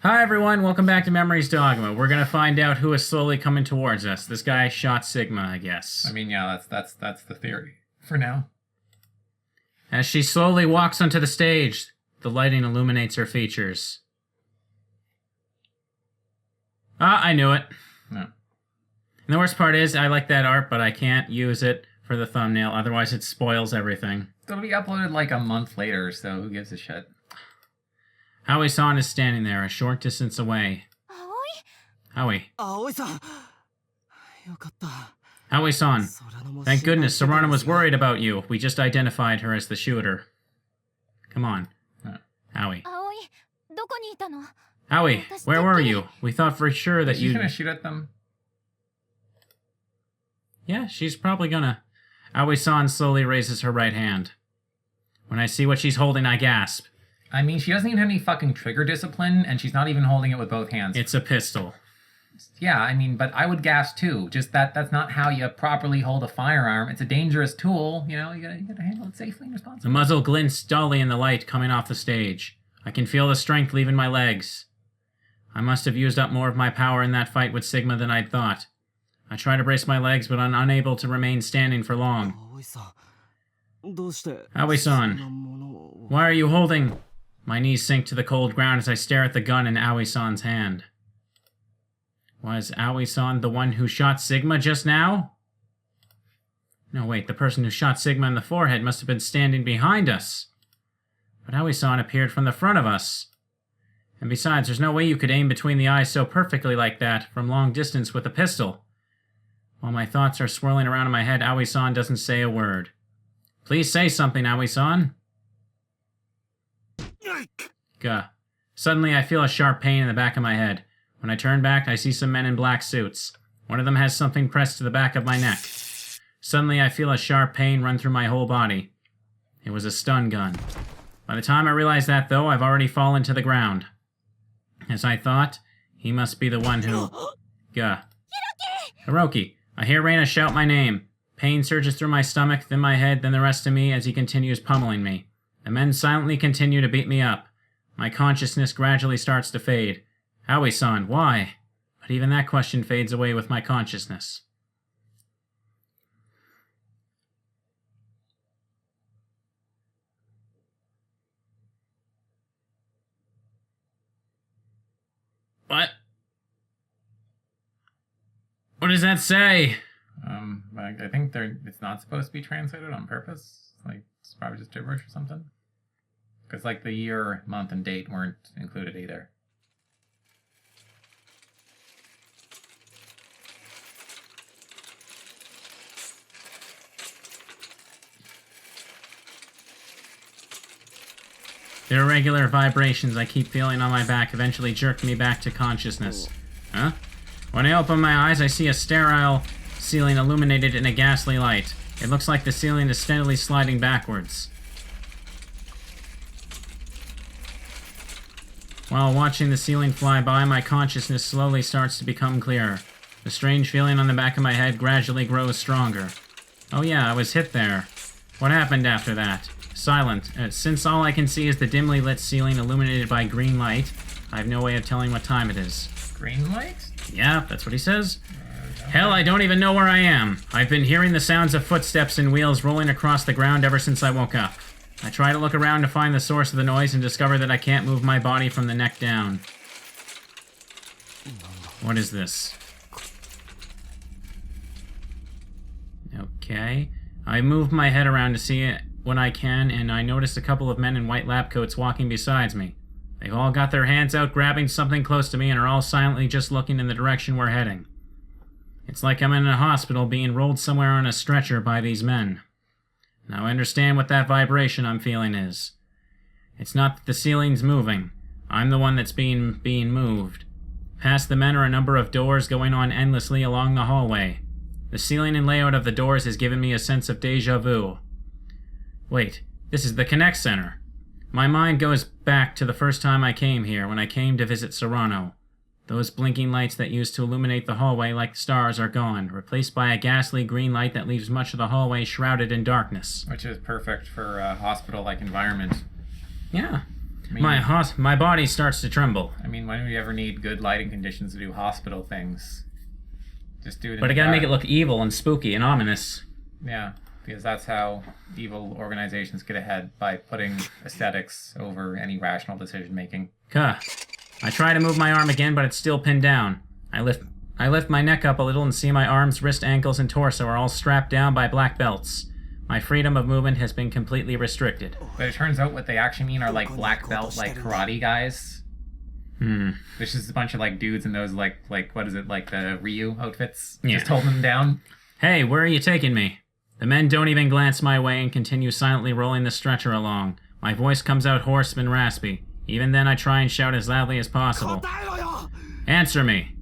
Hi everyone, welcome back to Memories Dogma. We're gonna find out who is slowly coming towards us. This guy shot Sigma, I guess. I mean, yeah, that's the theory for now. As she slowly walks onto the stage, the lighting illuminates her features. Ah, I knew it. No. And the worst part is, I like that art, but I can't use it for the thumbnail, otherwise it spoils everything. It'll be uploaded like a month later, so who gives a shit? Howie-san is standing there, a short distance away. Howie. Aoi-san! Howie-san. Thank goodness, Serrano was worried about you. We just identified her as the shooter. Come on. Howie. Howie, where were you? We thought for sure that She's you... gonna shoot at them? Yeah, she's probably gonna. Aoi-san slowly raises her right hand. When I see what she's holding, I gasp. I mean, she doesn't even have any fucking trigger discipline, and she's not even holding it with both hands. It's a pistol. Yeah, I mean, but I would gasp too. Just that's not how you properly hold a firearm. It's a dangerous tool, you know, you gotta handle it safely and The responsibly. muzzle glints dully in the light coming off the stage. I can feel the strength leaving my legs. I must have used up more of my power in that fight with Sigma than I'd thought. I try to brace my legs, but I'm unable to remain standing for long. Aoi-san, why are you holding... My knees sink to the cold ground as I stare at the gun in Aoi-san's hand. Was Aoi-san the one who shot Sigma just now? No, wait, the person who shot Sigma in the forehead must have been standing behind us. But Aoi-san appeared from the front of us. And besides, there's no way you could aim between the eyes so perfectly like that from long distance with a pistol. While my thoughts are swirling around in my head, Aoi-san doesn't say a word. Please say something, Aoi-san. Gah. Suddenly, I feel a sharp pain in the back of my head. When I turn back, I see some men in black suits. One of them has something pressed to the back of my neck. Suddenly, I feel a sharp pain run through my whole body. It was a stun gun. By the time I realize that, though, I've already fallen to the ground. As I thought, he must be the one who... Gah. Hiroki! I hear Reina shout my name. Pain surges through my stomach, then my head, then the rest of me as he continues pummeling me. The men silently continue to beat me up. My consciousness gradually starts to fade. Howie-san, why? But even that question fades away with my consciousness. What? What does that say? I think it's not supposed to be translated on purpose. Like, it's probably just gibberish or something. Because, like, the year, month, and date weren't included either. The irregular vibrations I keep feeling on my back eventually jerk me back to consciousness. Huh? When I open my eyes, I see a sterile ceiling illuminated in a ghastly light. It looks like the ceiling is steadily sliding backwards. While watching the ceiling fly by, my consciousness slowly starts to become clearer. The strange feeling on the back of my head gradually grows stronger. Oh yeah, I was hit there. What happened after that? Silent. Since all I can see is the dimly lit ceiling illuminated by green light, I have no way of telling what time it is. Green light? Yeah, that's what he says. Hell, I don't even know where I am. I've been hearing the sounds of footsteps and wheels rolling across the ground ever since I woke up. I try to look around to find the source of the noise and discover that I can't move my body from the neck down. What is this? Okay. I move my head around to see what I can, and I notice a couple of men in white lab coats walking beside me. They've all got their hands out grabbing something close to me and are all silently just looking in the direction we're heading. It's like I'm in a hospital being rolled somewhere on a stretcher by these men. Now I understand what that vibration I'm feeling is. It's not that the ceiling's moving. I'm the one that's being moved. Past the men are a number of doors going on endlessly along the hallway. The ceiling and layout of the doors has given me a sense of déjà vu. Wait, this is the Connect Center. My mind goes back to the first time I came here, when I came to visit Serrano. Those blinking lights that used to illuminate the hallway like stars are gone, replaced by a ghastly green light that leaves much of the hallway shrouded in darkness. Which is perfect for a hospital-like environment. Yeah. I mean, My body starts to tremble. I mean, when do we ever need good lighting conditions to do hospital things? Just do it in But I the gotta dark. make it look evil and spooky and ominous. Yeah, because that's how evil organizations get ahead, by putting aesthetics over any rational decision making. Cuh. I try to move my arm again, but it's still pinned down. I lift my neck up a little and see my arms, wrist, ankles, and torso are all strapped down by black belts. My freedom of movement has been completely restricted. But it turns out what they actually mean are like black belt, like karate guys. There's just a bunch of like dudes in those like what is it, like the Ryu outfits? Yeah. Just holding them down. Hey, where are you taking me? The men don't even glance my way and continue silently rolling the stretcher along. My voice comes out hoarse and raspy. Even then I try and shout as loudly as possible. Answer me!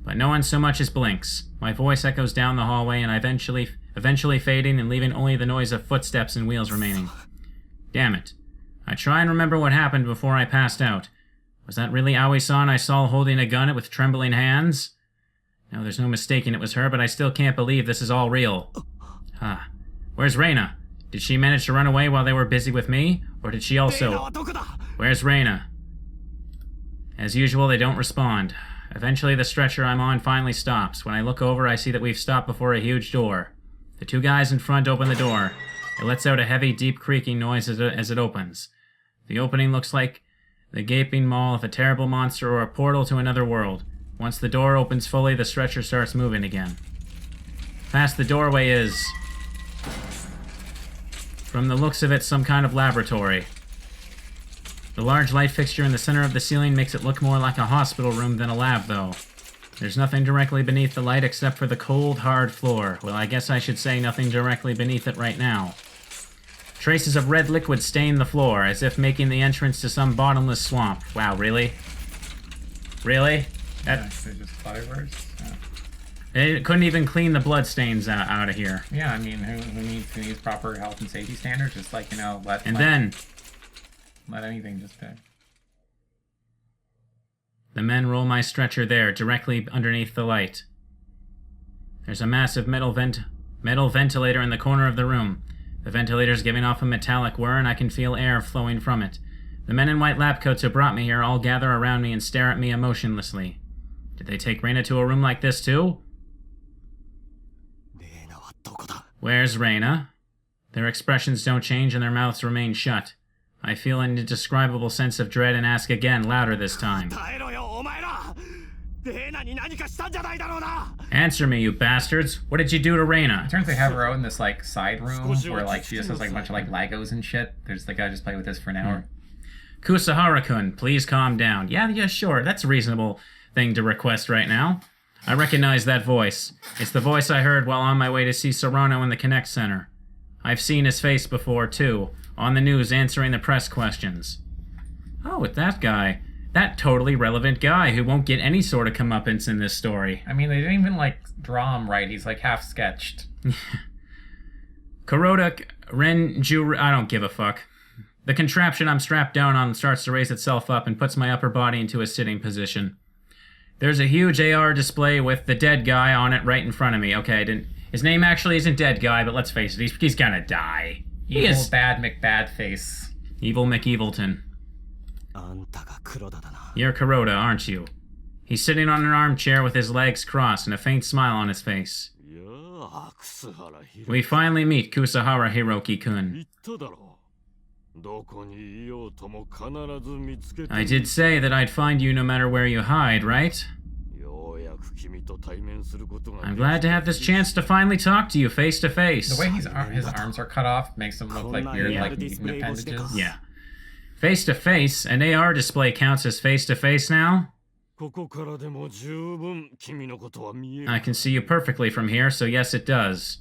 But no one so much as blinks. My voice echoes down the hallway and eventually fading and leaving only the noise of footsteps and wheels remaining. Damn it. I try and remember what happened before I passed out. Was that really Aoi-san I saw holding a gun with trembling hands? No, there's no mistaking it was her, but I still can't believe this is all real. Where's Reina? Did she manage to run away while they were busy with me? Or did she also... Where's Reina? As usual, they don't respond. Eventually, the stretcher I'm on finally stops. When I look over, I see that we've stopped before a huge door. The two guys in front open the door. It lets out a heavy, deep creaking noise as it opens. The opening looks like the gaping maw of a terrible monster or a portal to another world. Once the door opens fully, the stretcher starts moving again. Past the doorway is... from the looks of it, some kind of laboratory. The large light fixture in the center of the ceiling makes it look more like a hospital room than a lab, though. There's nothing directly beneath the light except for the cold, hard floor. Well, I guess I should say nothing directly beneath it right now. Traces of red liquid stain the floor, as if making the entrance to some bottomless swamp. Wow, really? Really? Yeah, they're just fireworks. Yeah. It couldn't even clean the blood stains out of here. Yeah, I mean, who needs proper health and safety standards? Just like, let anything just there. The men roll my stretcher there, directly underneath the light. There's a massive metal ventilator in the corner of the room. The ventilator's giving off a metallic whir, and I can feel air flowing from it. The men in white lab coats who brought me here all gather around me and stare at me emotionlessly. Did they take Reina to a room like this too? Where's Reina? Their expressions don't change and their mouths remain shut. I feel an indescribable sense of dread and ask again, louder this time. Answer me, you bastards! What did you do to Reina? It turns they have her out in this like side room where she just has like a bunch of like Legos and shit. There's the guy just play with this for an hour. Kusahara-kun, please calm down. Yeah, sure, that's a reasonable thing to request right now. I recognize that voice. It's the voice I heard while on my way to see Serrano in the Connect Center. I've seen his face before, too, on the news answering the press questions. Oh, it's that guy. That totally relevant guy who won't get any sort of comeuppance in this story. I mean, they didn't even, draw him right. He's, half sketched. Kuroda, Renju... I don't give a fuck. The contraption I'm strapped down on starts to raise itself up and puts my upper body into a sitting position. There's a huge AR display with the dead guy on it right in front of me. Okay, his name actually isn't Dead Guy, but let's face it, he's gonna die. Evil Bad McBad Face. Evil McEvilton. You're Kuroda, aren't you? He's sitting on an armchair with his legs crossed and a faint smile on his face. We finally meet Kusahara Hiroki-kun. I did say that I'd find you no matter where you hide, right? I'm glad to have this chance to finally talk to you face to face. The way his arms are cut off makes him look like weird, mutant appendages. Yeah. Face to face? An AR display counts as face to face now? I can see you perfectly from here, so yes, it does.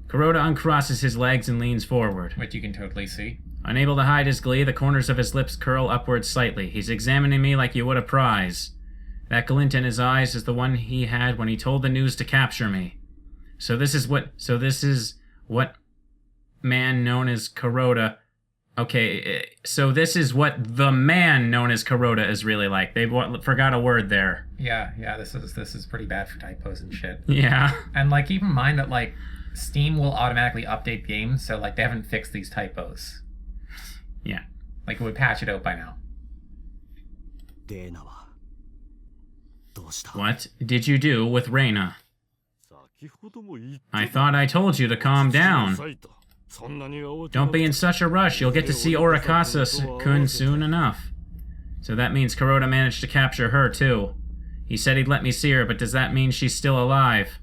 Kuroda uncrosses his legs and leans forward. Which you can totally see. Unable to hide his glee, the corners of his lips curl upward slightly. He's examining me like you would a prize. That glint in his eyes is the one he had when he told the news to capture me. So this is what man known as Kuroda... Okay, so this is what the man known as Kuroda is really like. They forgot a word there. Yeah, this is pretty bad for typos and shit. Yeah. And, keep in mind that, Steam will automatically update games, so, they haven't fixed these typos. Yeah. Like, it would patch it out by now. What did you do with Reina? I thought I told you to calm down. Don't be in such a rush. You'll get to see Orikasa-kun soon enough. So that means Kuroda managed to capture her, too. He said he'd let me see her, but does that mean she's still alive?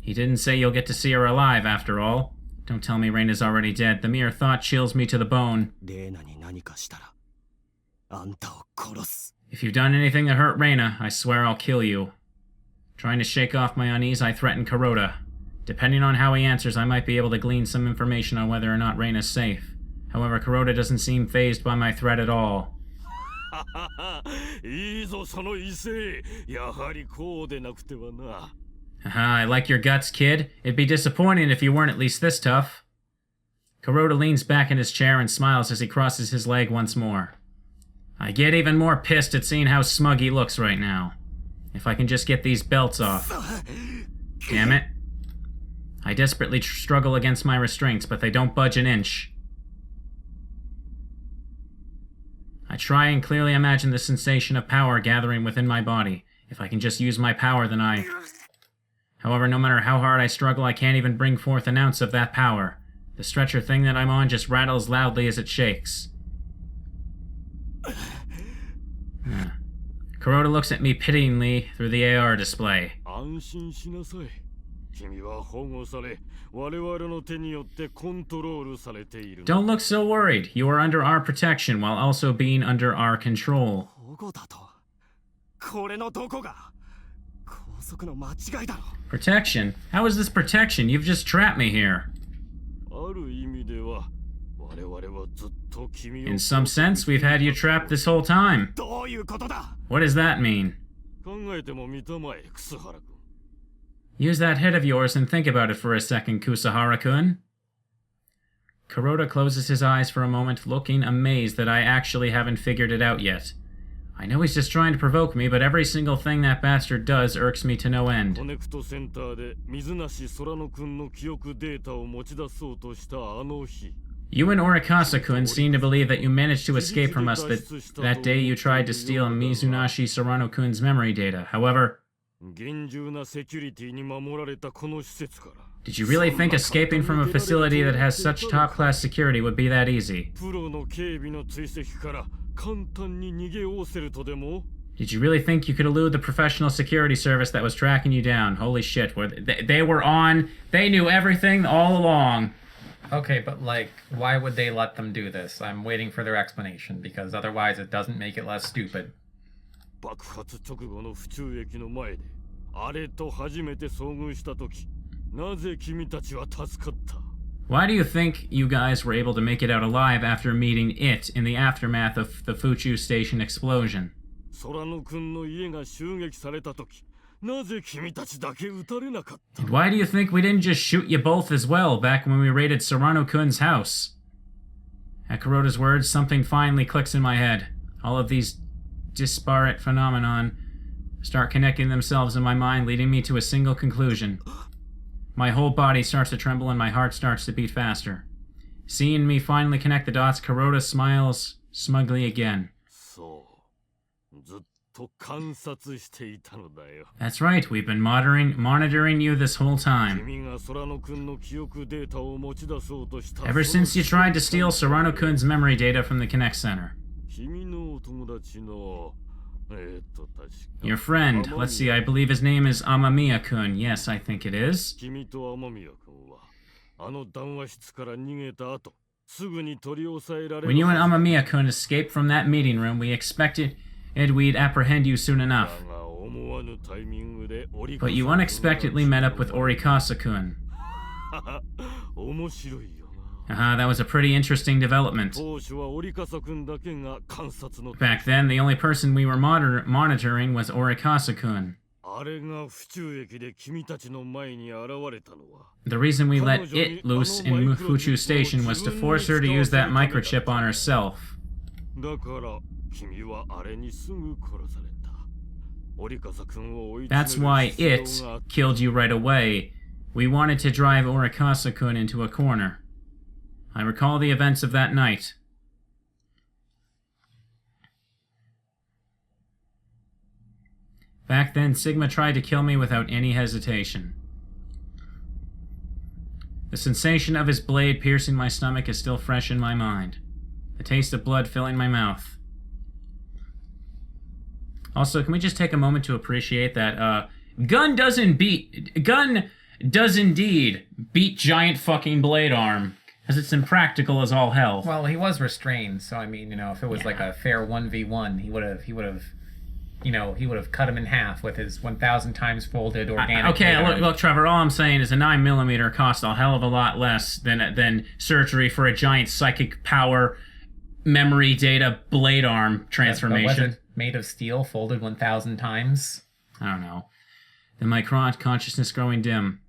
He didn't say you'll get to see her alive, after all. Don't tell me Reina's already dead. The mere thought chills me to the bone. If you've done anything to hurt Reina, I swear I'll kill you. Trying to shake off my unease, I threaten Kuroda. Depending on how he answers, I might be able to glean some information on whether or not Reina's safe. However, Kuroda doesn't seem fazed by my threat at all. Haha, I like your guts, kid. It'd be disappointing if you weren't at least this tough. Kuroda leans back in his chair and smiles as he crosses his leg once more. I get even more pissed at seeing how smug he looks right now. If I can just get these belts off. Damn it. I desperately struggle against my restraints, but they don't budge an inch. I try and clearly imagine the sensation of power gathering within my body. If I can just use my power, then I... However, no matter how hard I struggle, I can't even bring forth an ounce of that power. The stretcher thing that I'm on just rattles loudly as it shakes. Kuroda looks at me pityingly through the AR display. Don't look so worried. You are under our protection while also being under our control. Protection? How is this protection? You've just trapped me here. In some sense, we've had you trapped this whole time. What does that mean? Use that head of yours and think about it for a second, Kusahara-kun. Kuroda closes his eyes for a moment, looking amazed that I actually haven't figured it out yet. I know he's just trying to provoke me, but every single thing that bastard does irks me to no end. You and Orikasa-kun seem to believe that you managed to escape from us that day you tried to steal Mizunashi Sorano-kun's memory data. However, did you really think escaping from a facility that has such top-class security would be that easy? Did you really think you could elude the professional security service that was tracking you down? Holy shit, they were on, they knew everything all along. Okay, but like, why would they let them do this? I'm waiting for their explanation, because otherwise it doesn't make it less stupid. Why do you think you guys were able to make it out alive after meeting it in the aftermath of the Fuchu Station explosion? And why do you think we didn't just shoot you both as well back when we raided Sorano-kun's house? At Kuroda's words, something finally clicks in my head. All of these disparate phenomenon start connecting themselves in my mind, leading me to a single conclusion. My whole body starts to tremble and my heart starts to beat faster. Seeing me finally connect the dots, Kuroda smiles smugly again. That's right, we've been monitoring you this whole time. Ever since you tried to steal Sorano-kun's memory data from the Connect Center. Your friend, let's see, I believe his name is Amamiya-kun. Yes, I think it is. When you and Amamiya-kun escaped from that meeting room, we expected we'd apprehend you soon enough. But you unexpectedly met up with Orikasa-kun. That was a pretty interesting development. Back then, the only person we were monitoring was Orikasa-kun. The reason we let it loose in Fuchu Station was to force her to use that microchip on herself. That's why it killed you right away. We wanted to drive Orikasa-kun into a corner. I recall the events of that night. Back then, Sigma tried to kill me without any hesitation. The sensation of his blade piercing my stomach is still fresh in my mind. The taste of blood filling my mouth. Also, can we just take a moment to appreciate that, Gun does indeed beat giant fucking blade arm, because it's impractical as all hell. Well, he was restrained, so I mean, you know, if it was like a fair 1v1, he would have cut him in half with his 1,000 times folded organic. Okay, look, Trevor, all I'm saying is a 9mm costs a hell of a lot less than surgery for a giant psychic power memory data blade arm transformation. But was it made of steel, folded 1,000 times? I don't know. Then my consciousness growing dim.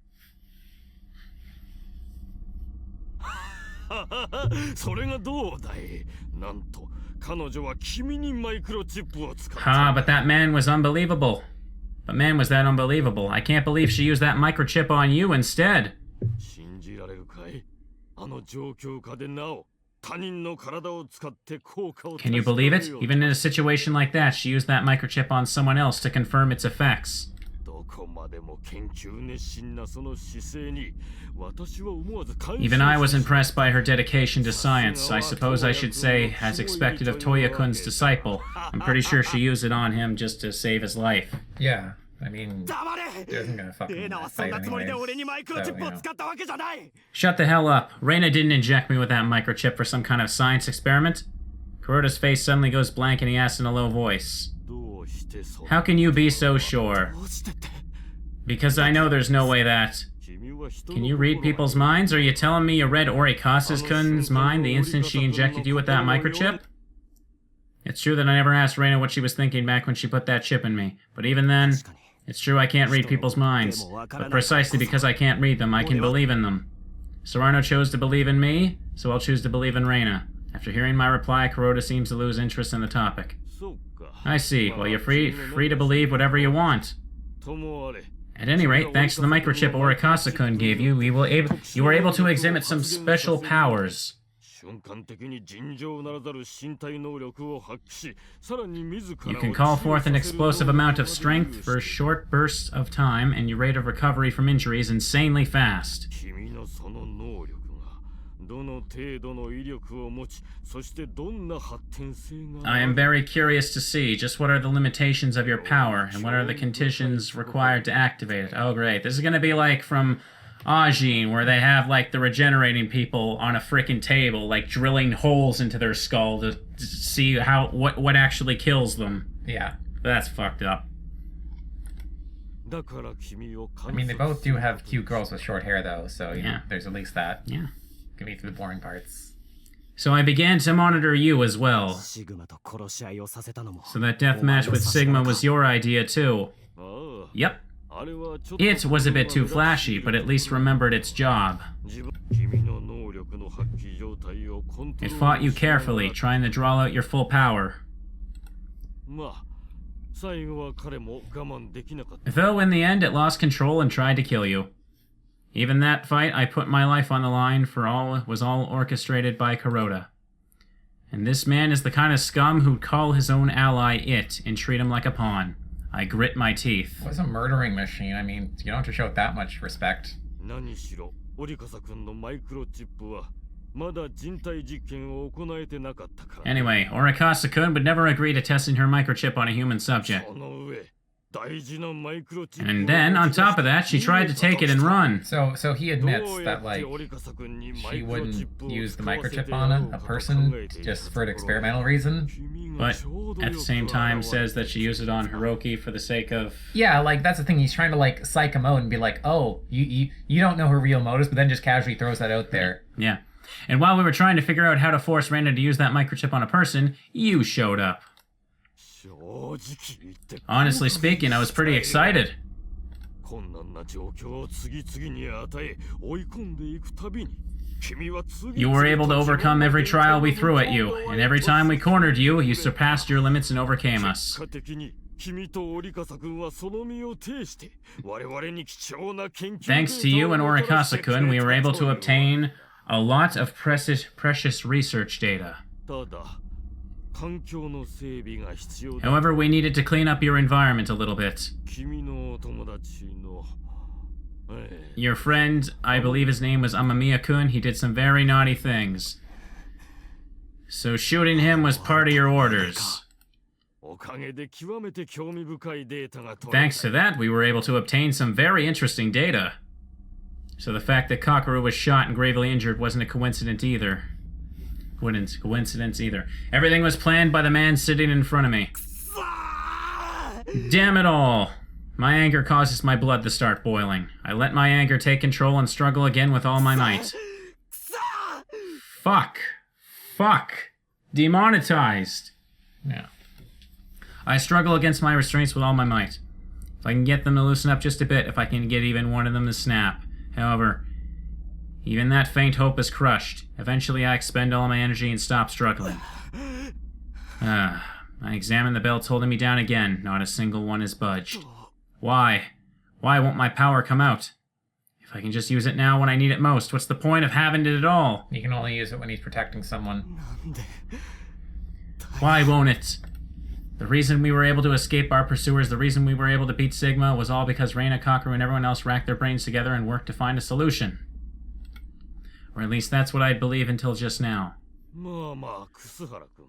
それがどうだい。なんと彼女は君にマイクロチップを使った。But that man was unbelievable. But man, was that unbelievable. I can't believe she used that microchip on you instead. 信じられるかい。あの状況下でなお他人の体を使って効果を。Can you believe it? Even in a situation like that, she used that microchip on someone else to confirm its effects. Even I was impressed by her dedication to science. I suppose I should say, as expected of Toya-kun's disciple. I'm pretty sure she used it on him just to save his life. Yeah, I mean, he isn't gonna fucking fight anyways, so, you know. Shut the hell up. Reina didn't inject me with that microchip for some kind of science experiment. Kuroda's face suddenly goes blank and he asks in a low voice, "How can you be so sure?" Because I know there's no way that... Can you read people's minds? Are you telling me you read Orikasa's mind the instant she injected you with that microchip? It's true that I never asked Reina what she was thinking back when she put that chip in me. But even then, it's true I can't read people's minds. But precisely because I can't read them, I can believe in them. Serrano chose to believe in me, so I'll choose to believe in Reina. After hearing my reply, Kuroda seems to lose interest in the topic. I see. Well, you're free to believe whatever you want. At any rate, thanks to the microchip Orikasa-kun gave you, you were able to exhibit some special powers. You can call forth an explosive amount of strength for short bursts of time, and your rate of recovery from injury is insanely fast. I am very curious to see just what are the limitations of your power, and what are the conditions required to activate it. Oh great, this is gonna be like from Ajin, where they have like the regenerating people on a frickin' table, like drilling holes into their skull to see what actually kills them. Yeah. That's fucked up. I mean, they both do have cute girls with short hair though, so you know, there's at least that. Yeah. Get me through the boring parts. So I began to monitor you as well. So that deathmatch with Sigma was your idea too. Yep. It was a bit too flashy, but at least remembered its job. It fought you carefully, trying to draw out your full power. Though in the end it lost control and tried to kill you. Even that fight, I put my life on the line for was all orchestrated by Kuroda. And this man is the kind of scum who'd call his own ally it and treat him like a pawn. I grit my teeth. It was a murdering machine. I mean, you don't have to show it that much respect. Anyway, Orikasa-kun would never agree to testing her microchip on a human subject. And then, on top of that, she tried to take it and run. So he admits that, like, she wouldn't use the microchip on a person just for an experimental reason. But at the same time says that she used it on Hiroki for the sake of... Yeah, like, that's the thing. He's trying to, like, psych him out and be like, oh, you don't know her real motives, but then just casually throws that out there. Yeah. And while we were trying to figure out how to force Reina to use that microchip on a person, you showed up. Honestly speaking, I was pretty excited. You were able to overcome every trial we threw at you, and every time we cornered you, you surpassed your limits and overcame us. Thanks to you and Orikasa-kun, we were able to obtain a lot of precious research data. 環境の整備が必要だ。 However, we needed to clean up your environment a little bit. 君の友達の Your friend, I believe his name was Amamiya-kun, he did some very naughty things. So shooting him was part of your orders. おかげで極めて興味深いデータが取れた。 Thanks to that, we were able to obtain some very interesting data. So the fact that Kakeru was shot and gravely injured wasn't a coincidence either. Everything was planned by the man sitting in front of me. Damn it all! My anger causes my blood to start boiling. I let my anger take control and struggle again with all my might. Fuck. Demonetized. Yeah. I struggle against my restraints with all my might. If I can get them to loosen up just a bit, if I can get even one of them to snap. However, even that faint hope is crushed. Eventually I expend all my energy and stop struggling. I examine the belts holding me down again. Not a single one is budged. Why? Why won't my power come out? If I can just use it now when I need it most, what's the point of having it at all? You can only use it when he's protecting someone. Why won't it? The reason we were able to escape our pursuers, the reason we were able to beat Sigma, was all because Reina, Kakeru, and everyone else racked their brains together and worked to find a solution. Or at least that's what I'd believe until just now. まあまあ、楠原君。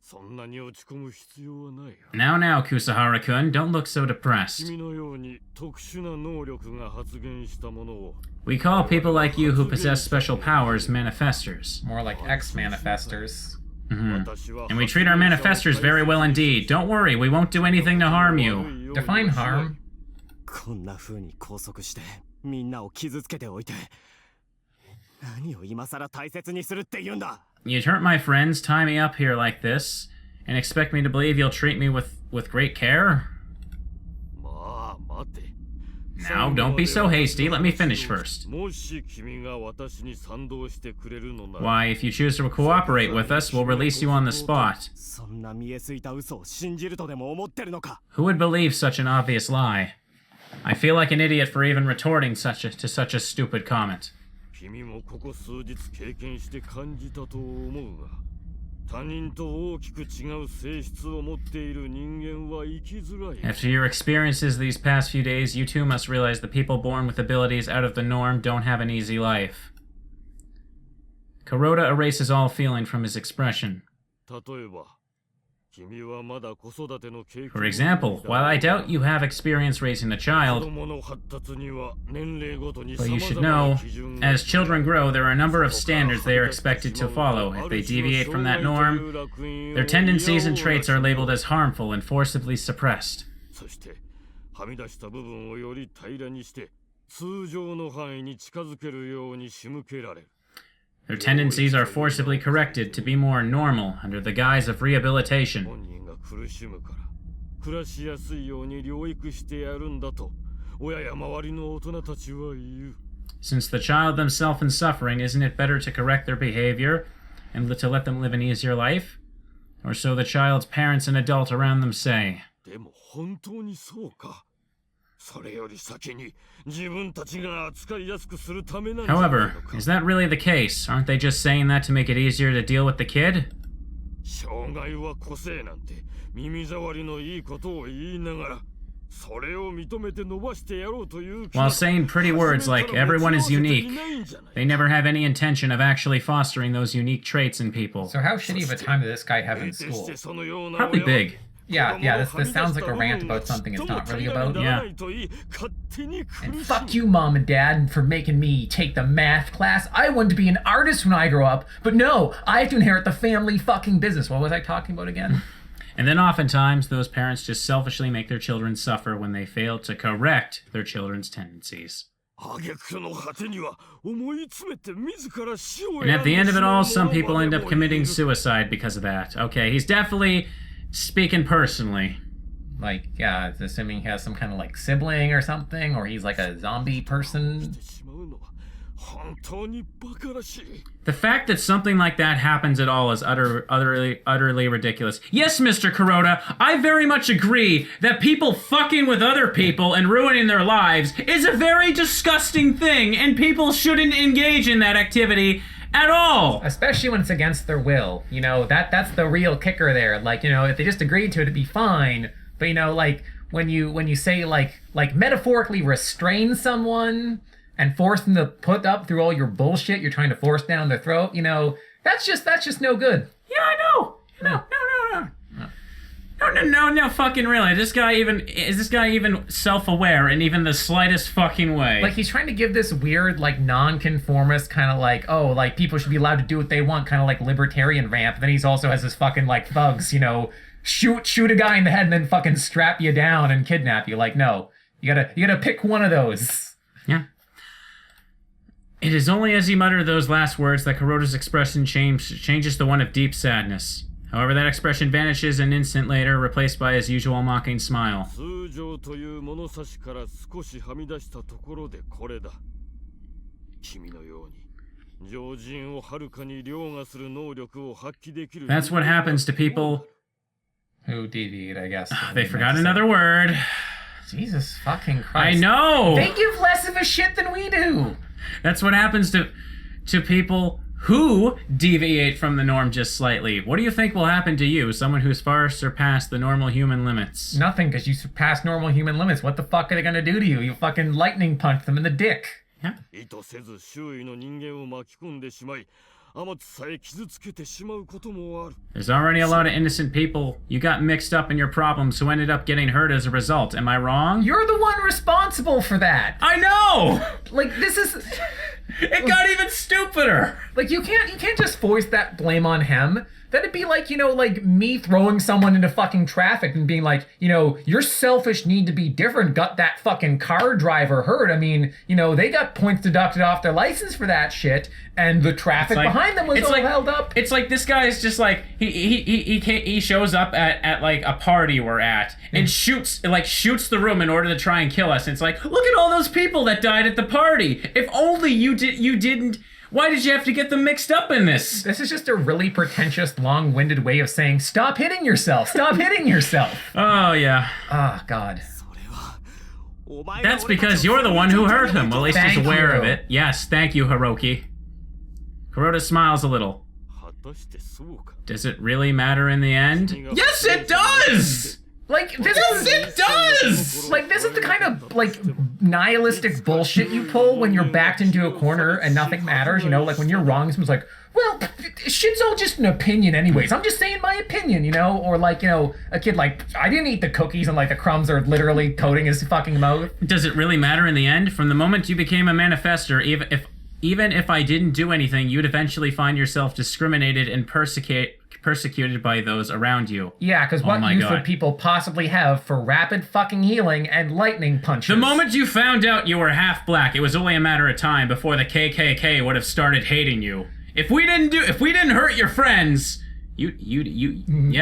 そんなに落ち込む必要はないよ。 Now, Kusahara-kun, don't look so depressed. 君のように特殊な能力が発現したものを We call people like you who possess special powers manifestors. More like ex-manifestors. And we treat our manifestors very well indeed. Don't worry, we won't do anything to harm you. Define harm. こんな風に拘束してみんなを傷つけておいて何を今さら大切にするって言うんだ You'd hurt my friends, tie me up here like this, and expect me to believe you'll treat me with great care? まあ待て Now, don't be so hasty. Let me finish first. もし君が私に賛同してくれるのなら Why, if you choose to cooperate with us, we'll release you on the spot. そんな見えすいた嘘を信じるとでも思ってるのか Who would believe such an obvious lie? I feel like an idiot for even retorting to such a stupid comment. 君もここ数日経験して感じたと思うが他人と大きく違う性質を持っている人間は生きづらい After your experiences these past few days, you too must realize the people born with abilities out of the norm don't have an easy life. Kuroda erases all feeling from his expression. 例えば君はまだ子育ての経験 For example, while I doubt you have experience raising a 子 child, 供の発達には年齢ごとに but you should 様々 know, な基準が as children grow, there are a number of standards they are expected to follow. If they deviate from that norm, their tendencies and traits are labeled as harmful and forcibly suppressed. そしてはみ出した部分をより平らにして通常の範囲に近づけるように仕向けられる Their tendencies are forcibly corrected to be more normal under the guise of rehabilitation. 本人が苦しむから暮らしやすいように療育してやるんだと親や周りの大人たちは言う Since the child themselves is suffering, isn't it better to correct their behavior and to let them live an easier life? Or so the child's parents and adult around them say. でも本当にそうかそれより先に自分たちが扱いやすくするためなんじゃないの However, か is that really the case? Aren't they just saying that to make it easier to deal with the kid? 障害は個性なんて耳障りのいいことを言いながらそれを認めて伸ばしてやろうという気 While は saying pretty words like everyone is unique, ないんじゃない they never have any intention of actually fostering those unique traits in people. So how shitty of a time did this guy have in 決し school? てそのような Probably 親は big. Yeah, this sounds like a rant about something it's not really about. Yeah. And fuck you, Mom and Dad, for making me take the math class. I wanted to be an artist when I grow up, but no, I have to inherit the family fucking business. What was I talking about again? And then oftentimes, those parents just selfishly make their children suffer when they fail to correct their children's tendencies. And at the end of it all, some people end up committing suicide because of that. Okay, he's definitely speaking personally. Like, yeah, assuming he has some kind of like sibling or something, or he's like a zombie person. The fact that something like that happens at all is utterly ridiculous. Yes, Mr. Kuroda, I very much agree that people fucking with other people and ruining their lives is a very disgusting thing, and people shouldn't engage in that activity at all. Especially when it's against their will. You know, that's the real kicker there. Like, you know, if they just agreed to it, it'd be fine. But, you know, like, when you say, like metaphorically restrain someone and force them to put up through all your bullshit you're trying to force down their throat, you know, that's just no good. Yeah, I know. No, fucking really. Is this guy even self-aware in even the slightest fucking way? Like, he's trying to give this weird, like, nonconformist kind of like, oh, like, people should be allowed to do what they want, kind of like libertarian rant. But then he's also has this fucking, like, thugs, you know, shoot a guy in the head and then fucking strap you down and kidnap you. Like, no. You gotta pick one of those. Yeah. It is only as he muttered those last words that Kuroda's expression changes to one of deep sadness. However, that expression vanishes an instant later, replaced by his usual mocking smile. That's what happens to people who deviate, I guess. They forgot another word. Jesus fucking Christ. I know! They give less of a shit than we do! That's what happens to people who deviate from the norm just slightly. What do you think will happen to you, someone who's far surpassed the normal human limits? Nothing, because you surpass normal human limits. What the fuck are they gonna do to you? You fucking lightning punch them in the dick. Yeah. There's already a lot of innocent people you got mixed up in your problems who ended up getting hurt as a result. Am I wrong? You're the one responsible for that. I know! Like, this is... It got even stupider! Like, you can't just force that blame on him. That'd be like, you know, like me throwing someone into fucking traffic and being like, you know, your selfish need to be different got that fucking car driver hurt. I mean, you know, they got points deducted off their license for that shit, and the traffic behind them was all held up. It's like this guy is just like he shows up at like a party we're at and shoots the room in order to try and kill us. And it's like, look at all those people that died at the party. If only you didn't. Why did you have to get them mixed up in this? This is just a really pretentious, long-winded way of saying, stop hitting yourself! Stop hitting yourself! Oh, yeah. Oh, God. That's because you're the one who hurt him. Well, at least he's aware of it. Yes, thank you, Hiroki. Kuroda smiles a little. Does it really matter in the end? Yes, it does! Like, this it does! Like, this is the kind of, like, nihilistic bullshit you pull when you're backed into a corner and nothing matters, you know? Like, when you're wrong, someone's like, well, shit's all just an opinion anyways. I'm just saying my opinion, you know? Or, like, you know, a kid like, I didn't eat the cookies and, like, the crumbs are literally coating his fucking mouth. Does it really matter in the end? From the moment you became a manifester, even if I didn't do anything, you'd eventually find yourself discriminated and persecuted by those around you. Yeah, because what use would people possibly have for rapid fucking healing and lightning punches? The moment you found out you were half black, it was only a matter of time before the KKK would have started hating you. If we didn't hurt your friends, yeah,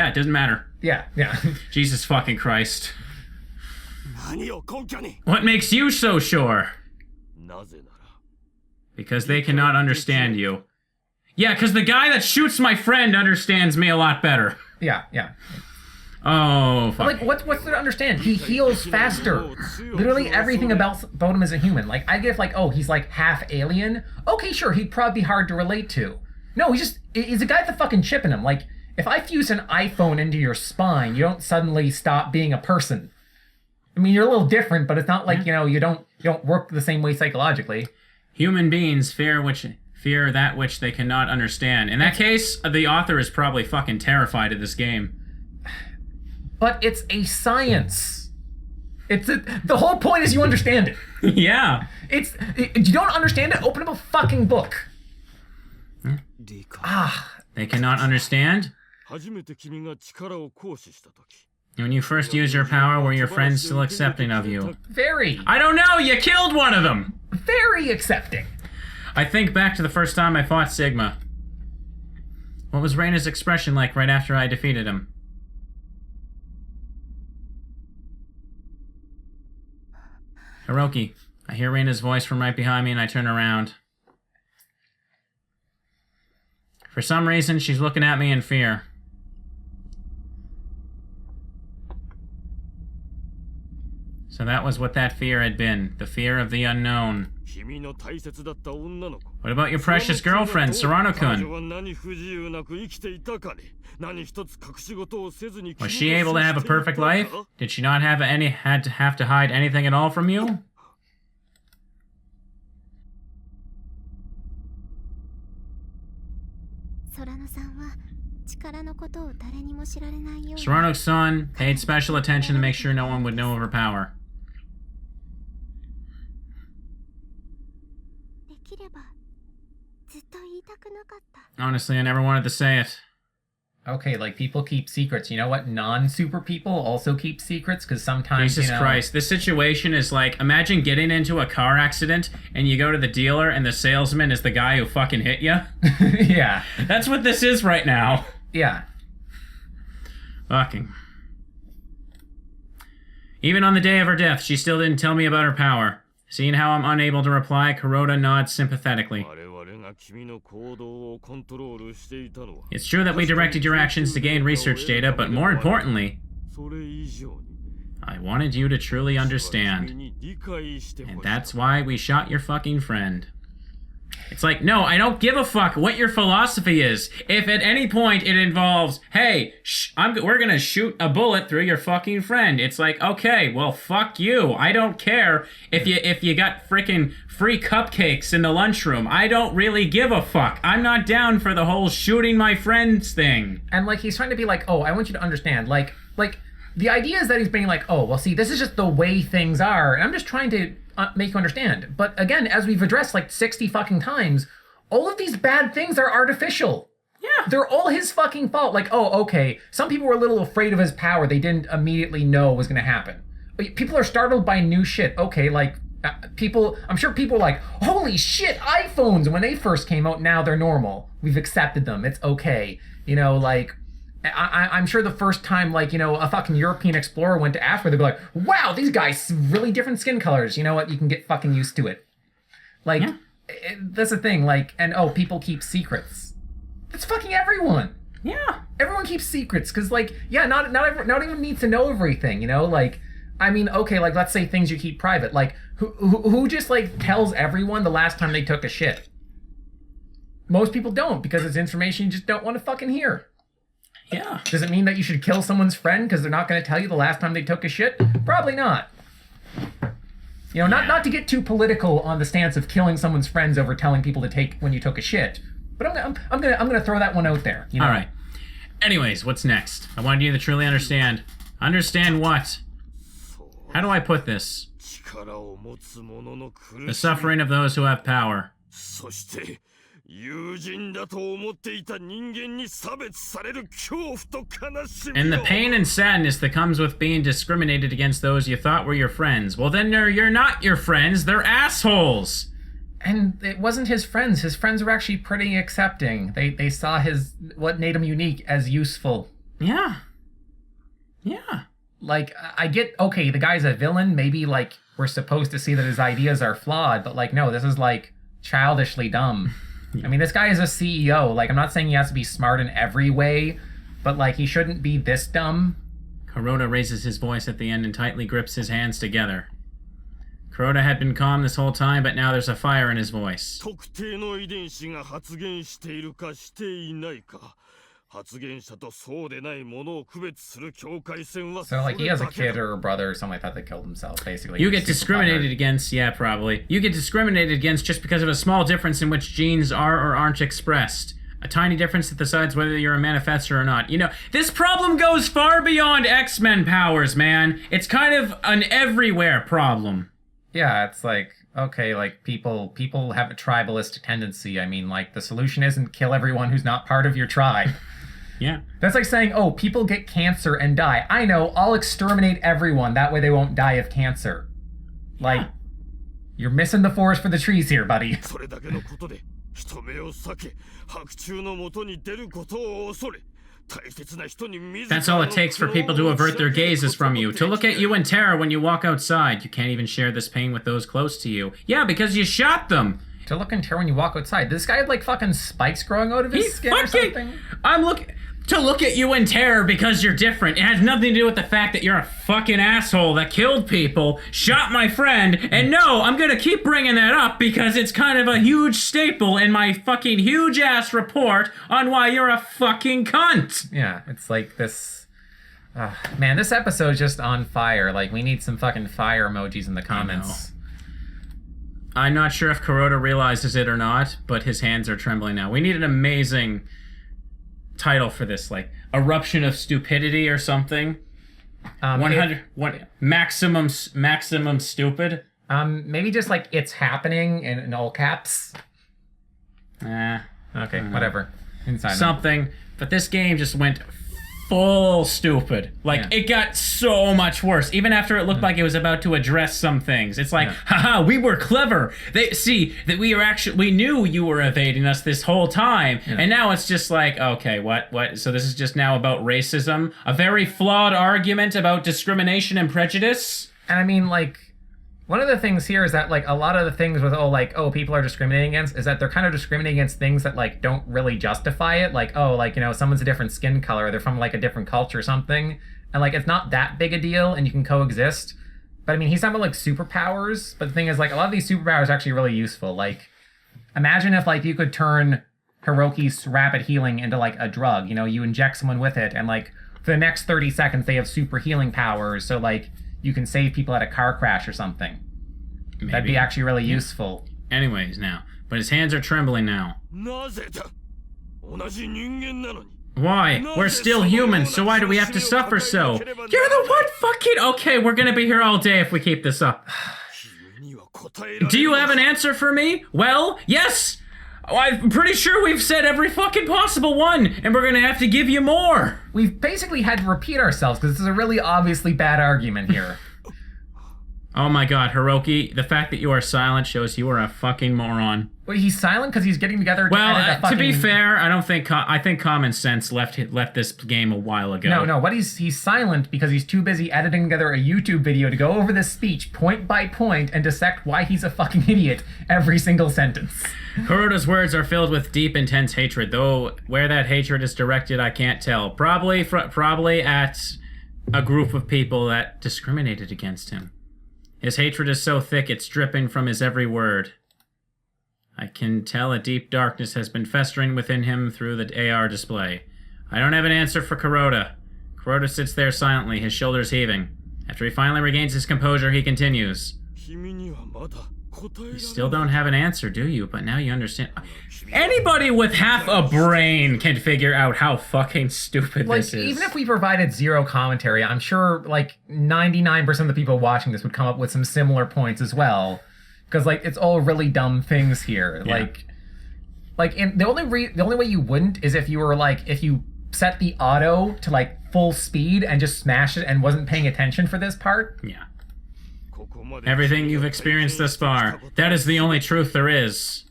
it doesn't matter. Yeah. Jesus fucking Christ. What makes you so sure? Because they cannot understand you. Yeah, because the guy that shoots my friend understands me a lot better. Yeah. Oh, fuck. Like, what's there to understand? He heals faster. Literally everything about him is a human. Like, I get like, oh, he's like half alien. Okay, sure, he'd probably be hard to relate to. No, he's a guy with a fucking chip in him. Like, if I fuse an iPhone into your spine, you don't suddenly stop being a person. I mean, you're a little different, but it's not like, you know, you don't work the same way psychologically. Human beings fear that which they cannot understand. In that case, the author is probably fucking terrified of this game. But it's a science. The whole point is you understand it. Yeah. You don't understand it, open up a fucking book. They cannot understand? When you first used your power, were your friends still accepting of you? Very. I don't know, you killed one of them! Very accepting. I think back to the first time I fought Sigma. What was Reina's expression like right after I defeated him? Hiroki, I hear Reina's voice from right behind me and I turn around. For some reason, she's looking at me in fear. So that was what that fear had been, the fear of the unknown. 君の大切だった女の子。 What about your precious girlfriend, 彼 Serrano-kun? 女は何不自由なく生きていたかね。何一つ隠し事をせずに Was she able to have a perfect life? Did she not have to hide anything at all from you? Serrano-san paid special attention to make sure no one would know of her power. Honestly, I never wanted to say it. Okay, like, people keep secrets. You know what? Non-super people also keep secrets, because sometimes, Jesus Christ, this situation is like, imagine getting into a car accident, and you go to the dealer, and the salesman is the guy who fucking hit you. Yeah. That's what this is right now. Yeah. Fucking. Even on the day of her death, she still didn't tell me about her power. Seeing how I'm unable to reply, Kuroda nods sympathetically. It's true that we directed your actions to gain research data, but more importantly, I wanted you to truly understand. And that's why we shot your fucking friend. It's like, no, I don't give a fuck what your philosophy is. If at any point it involves, hey, we're gonna shoot a bullet through your fucking friend, it's like, okay, well, fuck you. I don't care if you got freaking free cupcakes in the lunchroom. I don't really give a fuck. I'm not down for the whole shooting my friends thing. And, like, he's trying to be like, oh, I want you to understand, like, the idea is that he's being like, oh, well, see, this is just the way things are, and I'm just trying to make you understand. But again, as we've addressed like 60 fucking times, all of these bad things are artificial. Yeah. They're all his fucking fault. Like, oh, okay, some people were a little afraid of his power. They didn't immediately know was going to happen. People are startled by new shit. Okay, like, I'm sure people are like, holy shit, iPhones, when they first came out, now they're normal. We've accepted them. It's okay. You know, like, I'm sure the first time, like, you know, a fucking European explorer went to Africa, they'd be like, wow, these guys, really different skin colors. You know what? You can get fucking used to it. Like, yeah. That's the thing, like, and oh, people keep secrets. That's fucking everyone. Yeah. Everyone keeps secrets, because, like, yeah, not everyone needs to know everything, you know? Like, I mean, okay, like, let's say things you keep private. Like, who just, like, tells everyone the last time they took a shit? Most people don't, because it's information you just don't want to fucking hear. Yeah. Does it mean that you should kill someone's friend because they're not going to tell you the last time they took a shit? Probably not. You know, not to get too political on the stance of killing someone's friends over telling people to take when you took a shit, but I'm gonna throw that one out there. You know? All right. Anyways, what's next? I wanted you to truly understand. Understand what? How do I put this? The suffering of those who have power. And the pain and sadness that comes with being discriminated against those you thought were your friends. Well, then you're not your friends, they're assholes! And it wasn't his friends. His friends were actually pretty accepting. They saw what made him unique as useful. Yeah. Yeah. Like, I get, okay, the guy's a villain. Maybe, like, we're supposed to see that his ideas are flawed, but, like, no, this is, like, childishly dumb. I mean, this guy is a CEO. Like, I'm not saying he has to be smart in every way, but, like, he shouldn't be this dumb. Kuroda raises his voice at the end and tightly grips his hands together. Kuroda had been calm this whole time, but now there's a fire in his voice. So, like, he has a kid or a brother or something like that killed himself, basically. You get discriminated against, yeah, probably. You get discriminated against just because of a small difference in which genes are or aren't expressed. A tiny difference that decides whether you're a manifestor or not. You know, this problem goes far beyond X-Men powers, man. It's kind of an everywhere problem. Yeah, it's like, okay, like, people have a tribalistic tendency. I mean, like, the solution isn't kill everyone who's not part of your tribe. Yeah. That's like saying, oh, people get cancer and die. I know, I'll exterminate everyone. That way they won't die of cancer. Like, yeah. You're missing the forest for the trees here, buddy. That's all it takes for people to avert their gazes from you, to look at you in terror when you walk outside. You can't even share this pain with those close to you. Yeah, because you shot them. To look in terror when you walk outside. This guy had like fucking spikes growing out of his skin or something? to look at you in terror because you're different. It has nothing to do with the fact that you're a fucking asshole that killed people, shot my friend, and no, I'm gonna keep bringing that up because it's kind of a huge staple in my fucking huge ass report on why you're a fucking cunt. Yeah, it's like this... man, this episode's just on fire. Like, we need some fucking fire emojis in the comments. I'm not sure if Kuroda realizes it or not, but his hands are trembling now. We need an amazing title for this, like Eruption of Stupidity or something. 100 maximum stupid. Maybe just like It's Happening in all caps. Okay, whatever. Inside something. But this game just went full stupid. Like, it got so much worse. Even after it looked like it was about to address some things. It's like, haha, we were clever. They see that we knew you were evading us this whole time. And now it's just like, okay, what? So this is just now about racism? A very flawed argument about discrimination and prejudice? And I mean, like, one of the things here is that, like, a lot of the things with, people are discriminating against is that they're kind of discriminating against things that, like, don't really justify it. Like, someone's a different skin color, they're from, like, a different culture or something. And, like, it's not that big a deal and you can coexist. But, I mean, he's talking about, like, superpowers. But the thing is, like, a lot of these superpowers are actually really useful. Like, imagine if, like, you could turn Hiroki's rapid healing into, like, a drug. You know, you inject someone with it and, like, for the next 30 seconds they have super healing powers. So, like, you can save people at a car crash or something. Maybe. That'd be actually really useful. Anyways, now. But his hands are trembling now. Why? We're still humans, so why do we have to suffer so? You're the one fucking... Okay, we're gonna be here all day if we keep this up. Do you have an answer for me? Well, yes! I'm pretty sure we've said every fucking possible one, and we're gonna have to give you more. We've basically had to repeat ourselves, because this is a really obviously bad argument here. Oh my god, Hiroki, the fact that you are silent shows you are a fucking moron. Wait, he's silent because he's getting together to edit a fucking... to be fair, I think common sense left this game a while ago. No, he's silent because he's too busy editing together a YouTube video to go over this speech point by point and dissect why he's a fucking idiot every single sentence. Kuroda's words are filled with deep, intense hatred, though where that hatred is directed, I can't tell. Probably at a group of people that discriminated against him. His hatred is so thick it's dripping from his every word. I can tell a deep darkness has been festering within him through the AR display. I don't have an answer for Kuroda. Kuroda sits there silently, his shoulders heaving. After he finally regains his composure, he continues. You still don't have an answer, do you? But now you understand. Anybody with half a brain can figure out how fucking stupid this is. Even if we provided zero commentary, I'm sure, 99% of the people watching this would come up with some similar points as well. Because, it's all really dumb things here. Yeah. And the only way you wouldn't is if you were, if you set the auto to, full speed and just smash it and wasn't paying attention for this part. Yeah. Everything you've experienced thus far, that is the only truth there is.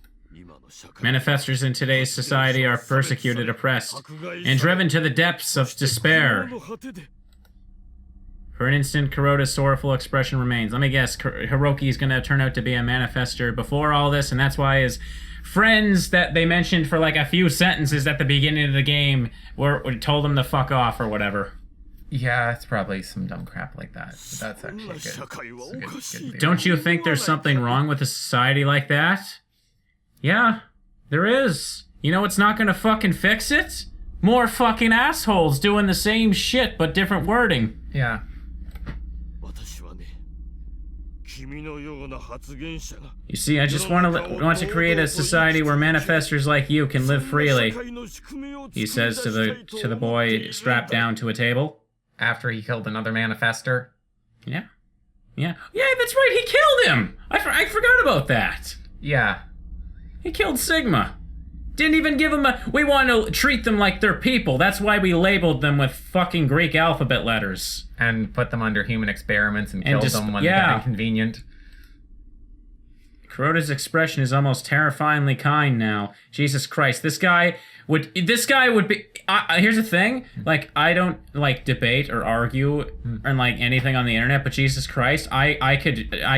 Manifestors in today's society are persecuted, oppressed, and driven to the depths of despair. For an instant, Kuroda's sorrowful expression remains. Let me guess, Hiroki's gonna turn out to be a manifestor before all this, and that's why his friends that they mentioned for a few sentences at the beginning of the game told him to fuck off or whatever. Yeah, it's probably some dumb crap like that. But that's actually good. Don't you think there's something wrong with a society like that? Yeah, there is. You know what's not gonna fucking fix it? More fucking assholes doing the same shit but different wording. Yeah. You see, I just want to create a society where manifestors like you can live freely, he says to the boy strapped down to a table. After he killed another manifestor. Yeah, that's right, he killed him! I forgot about that. Yeah. He killed Sigma. Didn't even give them we want to treat them like they're people. That's why we labeled them with fucking Greek alphabet letters. And put them under human experiments and killed them when they got inconvenient. Kuroda's expression is almost terrifyingly kind now. Jesus Christ, this guy would be... here's the thing. I don't, debate or argue or, anything on the internet, but Jesus Christ, I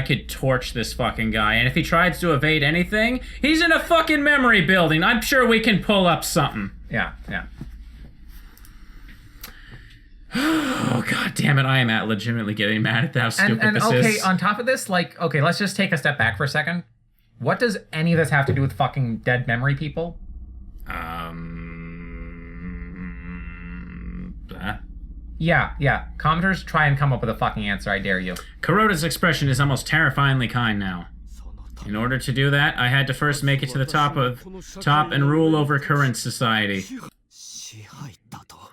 could torch this fucking guy. And if he tries to evade anything, he's in a fucking memory building. I'm sure we can pull up something. Yeah. Oh, god damn it, I am legitimately getting mad at how stupid And this okay, is. on top of this, like, okay, let's just take a step back for a second. What does any of this have to do with fucking dead memory people? Yeah. Commenters, try and come up with a fucking answer, I dare you. Kuroda's expression is almost terrifyingly kind now. In order to do that, I had to first make it to the top and rule over current society.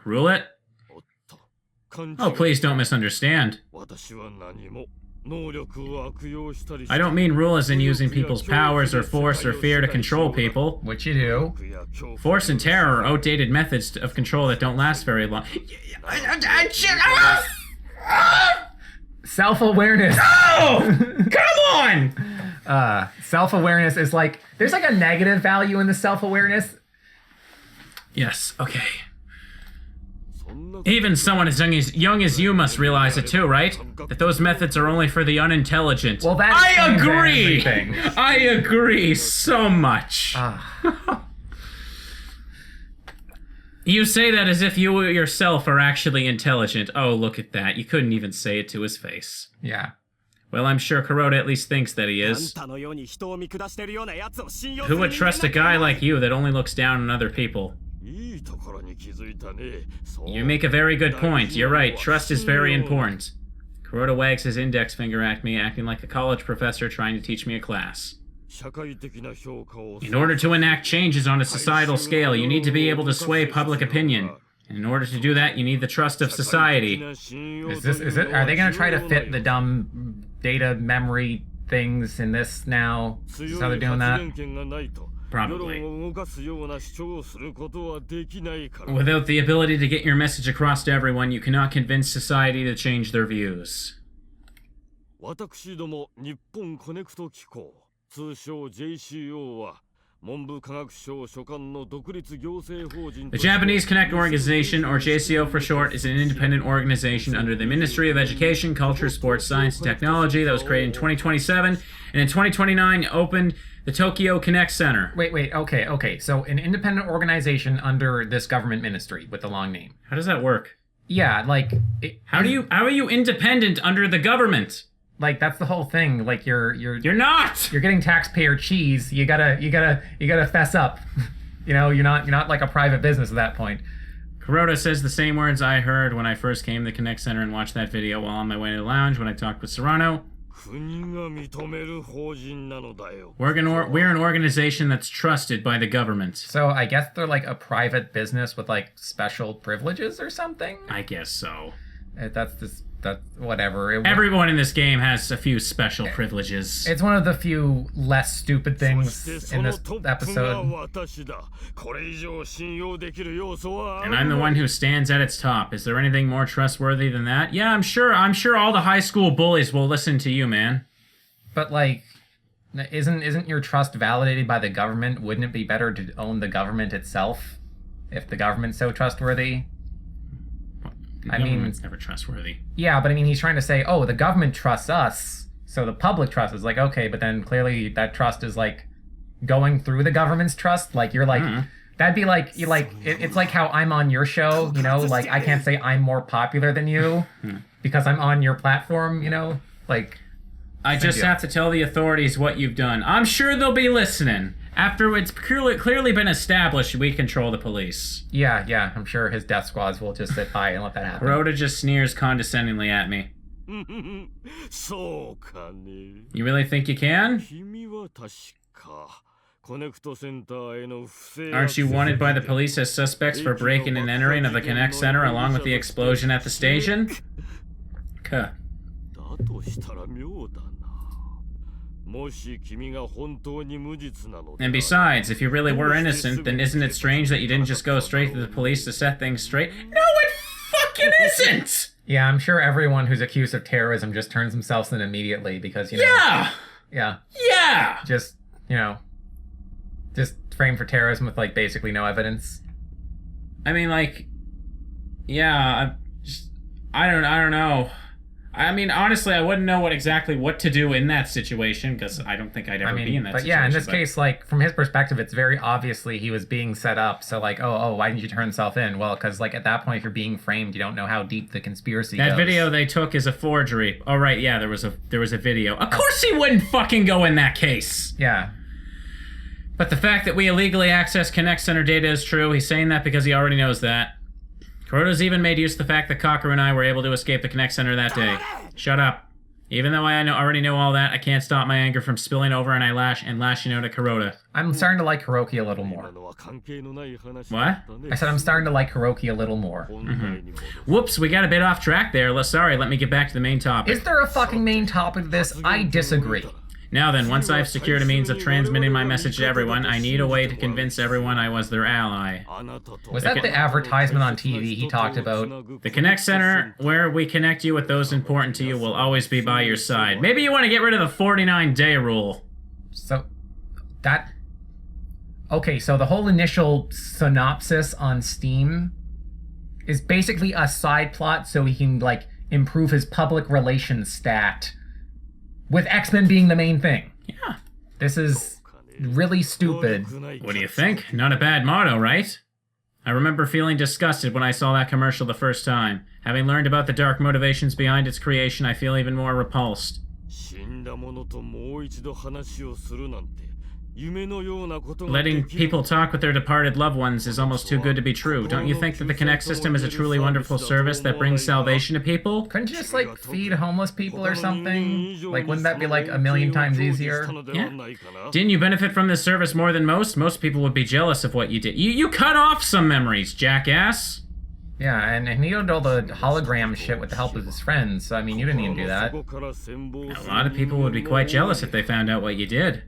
Rule it? Oh, please don't misunderstand. I don't mean rule as in using people's powers or force or fear to control people. Which you do. Force and terror are outdated methods of control that don't last very long. Self-awareness. Oh! Come on! Self-awareness is like, there's like a negative value in the self-awareness. Yes, okay. Even someone as young as you must realize it too, right? That those methods are only for the unintelligent. Well, that I explains agree! everything. I agree so much. You say that as if you yourself are actually intelligent. Oh, look at that. You couldn't even say it to his face. Yeah. Well, I'm sure Kuroda at least thinks that he is. Who would trust a guy like you that only looks down on other people? You make a very good point. You're right. Trust is very important. Kuroda wags his index finger at me, acting like a college professor trying to teach me a class. In order to enact changes on a societal scale, you need to be able to sway public opinion. And in order to do that, you need the trust of society. Is it? Are they gonna try to fit the dumb data memory things in this now? Is this how they're doing that? Probably. Without the ability to get your message across to everyone, you cannot convince society to change their views. The Japanese Connect Organization, or JCO for short, is an independent organization under the Ministry of Education, Culture, Sports, Science, and Technology that was created in 2027, and in 2029 opened the Tokyo Connect Center. Wait, okay. So an independent organization under this government ministry with the long name. How does that work? Yeah, like... How are you independent under the government? Like, that's the whole thing. Like, you're not! You're getting taxpayer cheese. You gotta fess up. You know, you're not like a private business at that point. Kuroda says the same words I heard when I first came to the Connect Center and watched that video while on my way to the lounge when I talked with Serrano. We're an organization that's trusted by the government. So I guess they're like a private business with like special privileges or something? I guess so. That's whatever. Everyone in this game has a few special privileges. It's one of the few less stupid things in this episode. And I'm the one who stands at its top. Is there anything more trustworthy than that? Yeah, I'm sure all the high school bullies will listen to you, man. But like, isn't your trust validated by the government? Wouldn't it be better to own the government itself if the government's so trustworthy? I mean, it's never trustworthy. Yeah, but I mean, he's trying to say, oh, the government trusts us, so the public trust is like, okay, but then clearly that trust is like going through the government's trust. Like, you're like, that'd be like, it's like how I'm on your show, you know, like I can't say I'm more popular than you because I'm on your platform, you know, like. I just have to tell the authorities what you've done. I'm sure they'll be listening. After it's clearly been established, we control the police. Yeah, I'm sure his death squads will just sit by and let that happen. Kuroda just sneers condescendingly at me. You really think you can? Aren't you wanted by the police as suspects for breaking and entering of the Connect Center along with the explosion at the station? And besides, if you really were innocent, then isn't it strange that you didn't just go straight to the police to set things straight? No, it fucking isn't! Yeah, I'm sure everyone who's accused of terrorism just turns themselves in immediately because, you know... Yeah! Just, you know, just framed for terrorism with, like, basically no evidence. I mean, like, yeah, I don't know. I mean, honestly, I wouldn't know exactly what to do in that situation, because I don't think I'd ever be in that situation. But yeah, in this case, like, from his perspective, it's very obviously he was being set up. So, like, why didn't you turn himself in? Well, because, like, at that point, if you're being framed, you don't know how deep the conspiracy goes. That video they took is a forgery. Oh, right, yeah, there was a video. Of course he wouldn't fucking go in that case! Yeah. But the fact that we illegally access Connect Center data is true. He's saying that because he already knows that. Kuroda's even made use of the fact that Cocker and I were able to escape the Connect Center that day. Shut up. Even though I already know all that, I can't stop my anger from spilling over and lashing out at Kuroda. I'm starting to like Hiroki a little more. What? I said I'm starting to like Hiroki a little more. Whoops, we got a bit off track there. Sorry, let me get back to the main topic. Is there a fucking main topic to this? I disagree. Now then, once I've secured a means of transmitting my message to everyone, I need a way to convince everyone I was their ally. Was that the advertisement on TV he talked about? The Connect Center, where we connect you with those important to you, will always be by your side. Maybe you want to get rid of the 49-day rule. So, that... Okay, so the whole initial synopsis on Steam is basically a side plot so he can, like, improve his public relations stat. With X-Men being the main thing. Yeah. This is really stupid. What do you think? Not a bad motto, right? I remember feeling disgusted when I saw that commercial the first time. Having learned about the dark motivations behind its creation, I feel even more repulsed. Letting people talk with their departed loved ones is almost too good to be true. Don't you think that the Connect system is a truly wonderful service that brings salvation to people? Couldn't you just, like, feed homeless people or something? Like, wouldn't that be, like, a million times easier? Yeah. Didn't you benefit from this service more than most? Most people would be jealous of what you did. You cut off some memories, jackass! Yeah, and he did all the hologram shit with the help of his friends, so, I mean, you didn't even do that. A lot of people would be quite jealous if they found out what you did.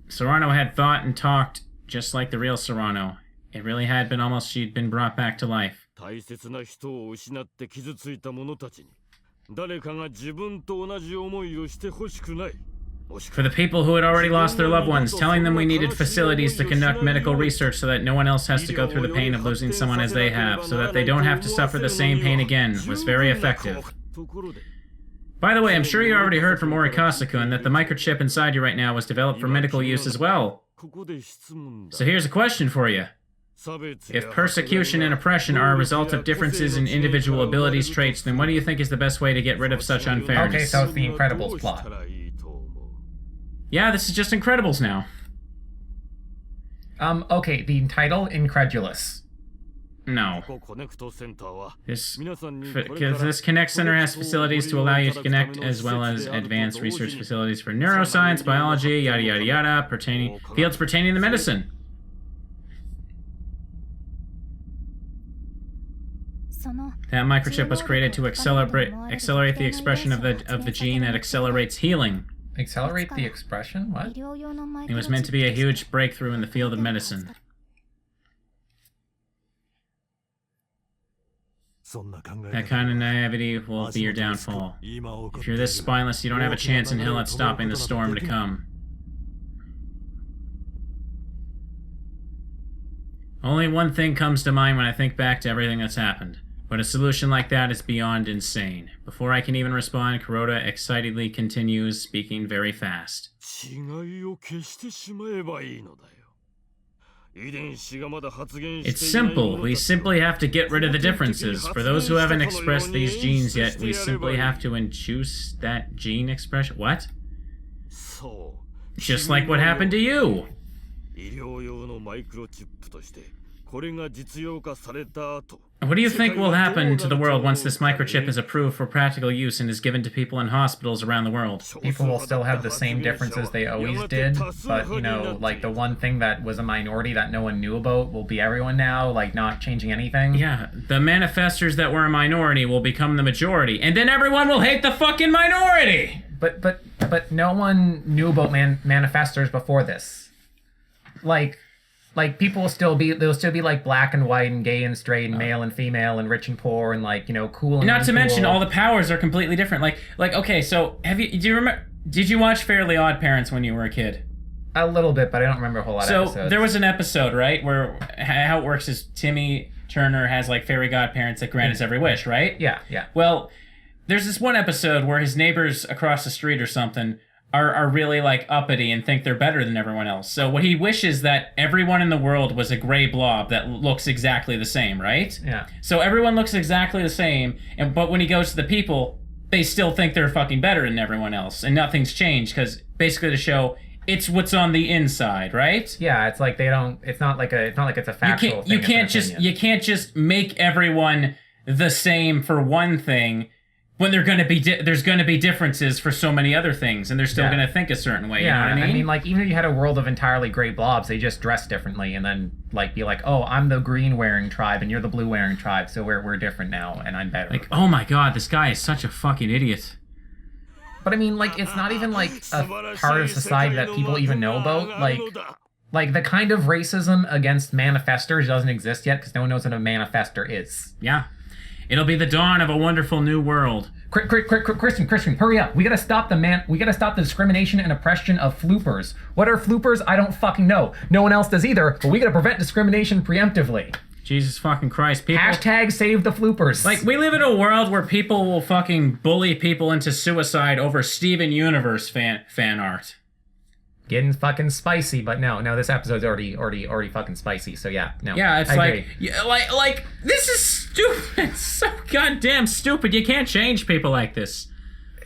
Serrano had thought and talked just like the real Serrano. It really had been almost she'd been brought back to life. For the people who had already lost their loved ones, telling them we needed facilities to conduct medical research so that no one else has to go through the pain of losing someone as they have, so that they don't have to suffer the same pain again, was very effective. By the way, I'm sure you already heard from Orikasa-kun that the microchip inside you right now was developed for medical use as well. So here's a question for you. If persecution and oppression are a result of differences in individual abilities traits, then what do you think is the best way to get rid of such unfairness? Okay, so it's the Incredibles plot. Yeah, this is just Incredibles now. Okay, the title, Incredulous. No. This Connect Center has facilities to allow you to connect, as well as advanced research facilities for neuroscience, biology, yada yada yada, fields pertaining to medicine. That microchip was created to accelerate the expression of the gene that accelerates healing. Accelerate the expression? What? It was meant to be a huge breakthrough in the field of medicine. That kind of naivety will be your downfall. If you're this spineless, you don't have a chance in hell at stopping the storm to come. Only one thing comes to mind when I think back to everything that's happened. But a solution like that is beyond insane. Before I can even respond, Kuroda excitedly continues, speaking very fast. It's simple. We simply have to get rid of the differences. For those who haven't expressed these genes yet, we simply have to induce that gene expression. What? Just like what happened to you. What do you think will happen to the world once this microchip is approved for practical use and is given to people in hospitals around the world? People will still have the same differences they always did, but, you know, like the one thing that was a minority that no one knew about will be everyone now, like not changing anything. Yeah, the manifestors that were a minority will become the majority, and then everyone will hate the fucking minority! But no one knew about manifestors before this. Like, people will still be, they'll still be, like, black and white and gay and straight and male and female and rich and poor and, like, you know, cool and not to uncool. mention, all the powers are completely different. Like, okay, so, did you watch Fairly Odd Parents when you were a kid? A little bit, but I don't remember a whole lot of episodes. So, there was an episode, right, where how it works is Timmy Turner has, like, fairy godparents that grant his every wish, right? Yeah. Well, there's this one episode where his neighbors across the street or something are really like uppity and think they're better than everyone else. So what he wishes that everyone in the world was a gray blob that looks exactly the same, right? Yeah. So everyone looks exactly the same, but when he goes to the people, they still think they're fucking better than everyone else, and nothing's changed because basically to show it's what's on the inside, right? Yeah, it's like they don't. It's not like it's a factual thing. You can't just make everyone the same for one thing when there's going to be differences for so many other things, and they're still going to think a certain way. Yeah, you know what I mean? like even if you had a world of entirely gray blobs, they just dress differently, and then like be like, oh, I'm the green wearing tribe, and you're the blue wearing tribe, so we're different now, and I'm better. Like, oh my god, this guy is such a fucking idiot. But I mean, like, it's not even like a part of society that people even know about. Like the kind of racism against manifestors doesn't exist yet because no one knows what a manifestor is. Yeah. It'll be the dawn of a wonderful new world. Christian, hurry up. We gotta stop the discrimination and oppression of floopers. What are floopers? I don't fucking know. No one else does either, but we gotta prevent discrimination preemptively. Jesus fucking Christ, people. Hashtag save the floopers. Like, we live in a world where people will fucking bully people into suicide over Steven Universe fan art. Getting fucking spicy, but no, this episode's already fucking spicy, so yeah, no. Yeah, it's like, this is stupid. It's so goddamn stupid. You can't change people like this.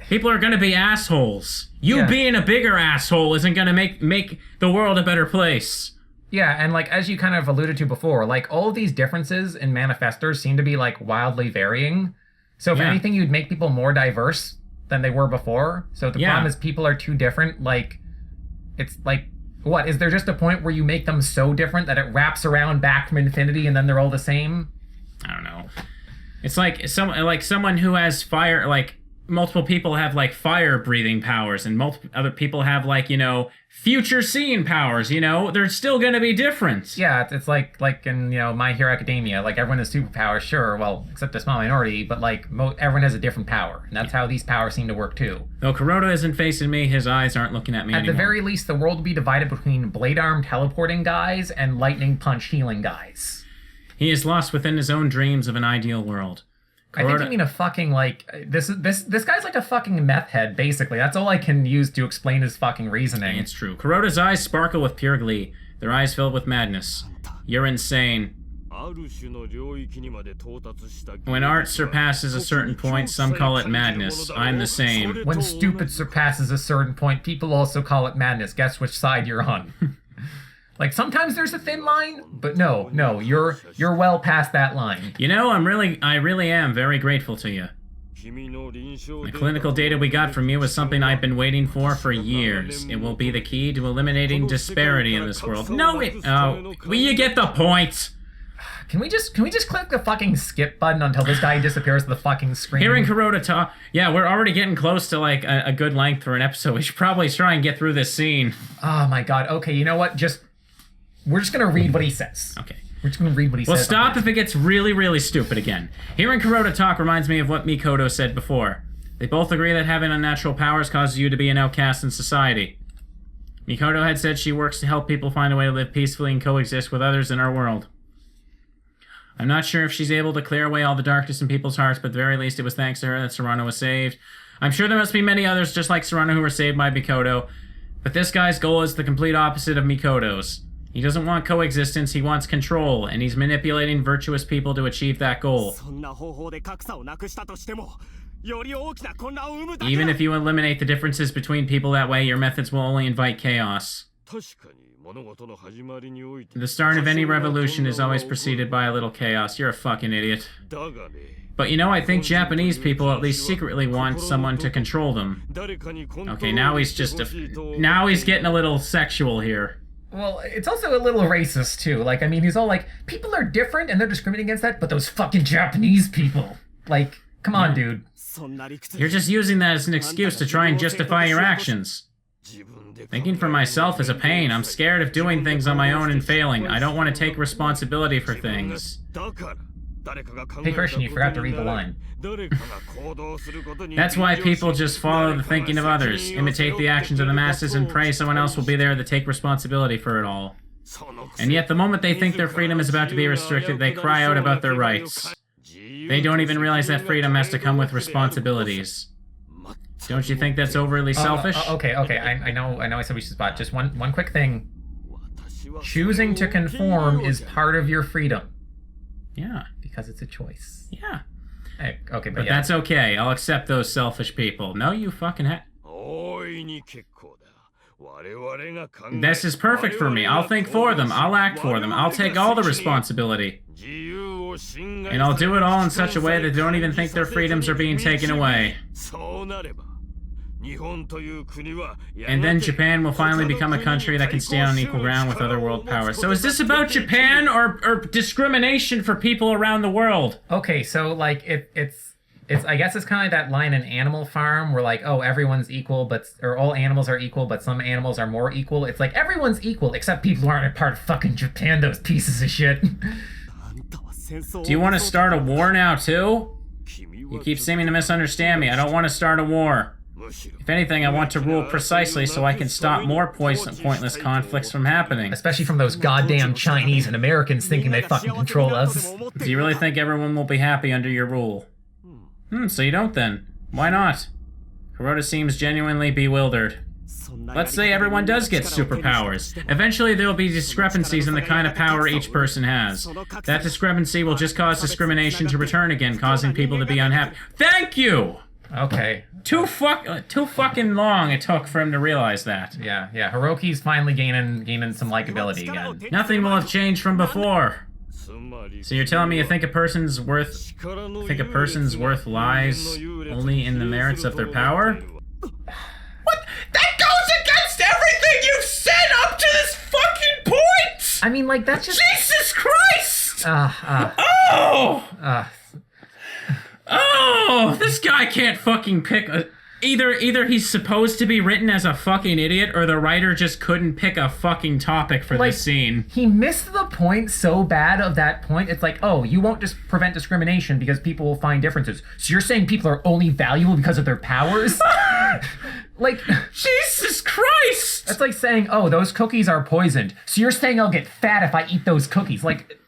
People are gonna be assholes. You being a bigger asshole isn't gonna make the world a better place. Yeah, and like, as you kind of alluded to before, like, all of these differences in manifestors seem to be, like, wildly varying. So if anything, you'd make people more diverse than they were before. So the problem is people are too different, like... It's like, what, is there just a point where you make them so different that it wraps around back from infinity and then they're all the same? I don't know. It's like someone who has fire, like multiple people have like fire breathing powers and multiple other people have like, you know, future seeing powers, you know, they're still going to be different. Yeah, it's like in, you know, My Hero Academia, like everyone has superpowers, sure, well, except a small minority, but like everyone has a different power, and that's how these powers seem to work too. Though Kuroda isn't facing me, his eyes aren't looking at me anymore. At the very least, the world will be divided between blade arm teleporting guys and lightning punch healing guys. He is lost within his own dreams of an ideal world. Kuroda, I think you mean a fucking, like, this guy's like a fucking meth head, basically. That's all I can use to explain his fucking reasoning. It's true. Kuroda's eyes sparkle with pure glee, their eyes filled with madness. You're insane. When art surpasses a certain point, some call it madness. I'm the same. When stupid surpasses a certain point, people also call it madness. Guess which side you're on. Like, sometimes there's a thin line, but no, you're well past that line. You know, I really am very grateful to you. The clinical data we got from you is something I've been waiting for years. It will be the key to eliminating disparity in this world. No, well, you get the point. Can we just click the fucking skip button until this guy disappears to the fucking screen? Hearing Kuroda talk, yeah, we're already getting close to like a good length for an episode. We should probably try and get through this scene. Oh my god. Okay, you know what? We're just gonna read what he says. Okay. We're just gonna read what he says. Well, stop if it gets really, really stupid again. Hearing Kuroda talk reminds me of what Mikoto said before. They both agree that having unnatural powers causes you to be an outcast in society. Mikoto had said she works to help people find a way to live peacefully and coexist with others in our world. I'm not sure if she's able to clear away all the darkness in people's hearts, but at the very least it was thanks to her that Serrano was saved. I'm sure there must be many others just like Serrano who were saved by Mikoto, but this guy's goal is the complete opposite of Mikoto's. He doesn't want coexistence, he wants control, and he's manipulating virtuous people to achieve that goal. Even if you eliminate the differences between people that way, your methods will only invite chaos. The start of any revolution is always preceded by a little chaos. You're a fucking idiot. But you know, I think Japanese people at least secretly want someone to control them. Okay, now he's getting a little sexual here. Well, it's also a little racist, too. Like, I mean, he's all like, people are different and they're discriminating against that, but those fucking Japanese people. Like, come on, dude. You're just using that as an excuse to try and justify your actions. Thinking for myself is a pain. I'm scared of doing things on my own and failing. I don't want to take responsibility for things. Hey, Christian, you forgot to read the line. That's why people just follow the thinking of others, imitate the actions of the masses, and pray someone else will be there to take responsibility for it all. And yet the moment they think their freedom is about to be restricted, they cry out about their rights. They don't even realize that freedom has to come with responsibilities. Don't you think that's overly selfish? Okay. I know I said we should spot. Just one quick thing. Choosing to conform is part of your freedom. Yeah. Because it's a choice. Yeah. Okay, But yeah. that's okay. I'll accept those selfish people. No, you fucking This is perfect for me. I'll think for them. I'll act for them. I'll take all the responsibility. And I'll do it all in such a way that they don't even think their freedoms are being taken away. And then Japan will finally become a country that can stand on equal ground with other world powers. So is this about Japan or discrimination for people around the world? Okay, so like it's I guess it's kind of like that line in Animal Farm where like, oh, everyone's equal, or all animals are equal, but some animals are more equal. It's like everyone's equal except people who aren't a part of fucking Japan, those pieces of shit. Do you want to start a war now too? You keep seeming to misunderstand me. I don't want to start a war. If anything, I want to rule precisely so I can stop more pointless conflicts from happening. Especially from those goddamn Chinese and Americans thinking they fucking control us. Do you really think everyone will be happy under your rule? So you don't then. Why not? Kuroda seems genuinely bewildered. Let's say everyone does get superpowers. Eventually there will be discrepancies in the kind of power each person has. That discrepancy will just cause discrimination to return again, causing people to be unhappy. Thank you! Okay. Too fucking long it took for him to realize that. Yeah. Hiroki's finally gaining some likability again. Nothing will have changed from before. So you're telling me you think a person's worth lies only in the merits of their power? What? That goes against everything you've said up to this fucking point! I mean, like, that's just... Jesus Christ! This guy can't fucking pick a... Either he's supposed to be written as a fucking idiot, or the writer just couldn't pick a fucking topic for this scene. He missed the point so bad of that point. It's like, oh, you won't just prevent discrimination because people will find differences. So you're saying people are only valuable because of their powers? Like... Jesus Christ! That's like saying, oh, those cookies are poisoned. So you're saying I'll get fat if I eat those cookies. Like...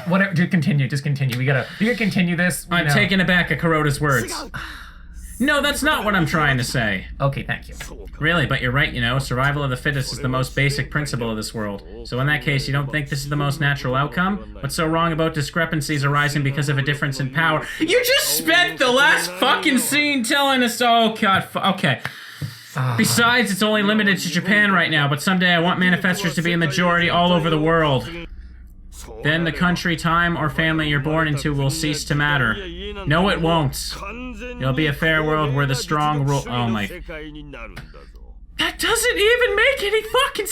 whatever, just continue. We gotta continue this. I'm taken aback at Kuroda's words. No, that's not what I'm trying to say. Okay, thank you. Really, but you're right, survival of the fittest is the most basic principle of this world. So in that case, you don't think this is the most natural outcome? What's so wrong about discrepancies arising because of a difference in power? You just spent the last fucking scene telling us, oh god, okay. Besides, it's only limited to Japan right now, but someday I want manifestors to be a majority all over the world. Then the country, time, or family you're born into will cease to matter. No, it won't. It'll be a fair world where the strong rule. Oh my. That doesn't even make any fucking.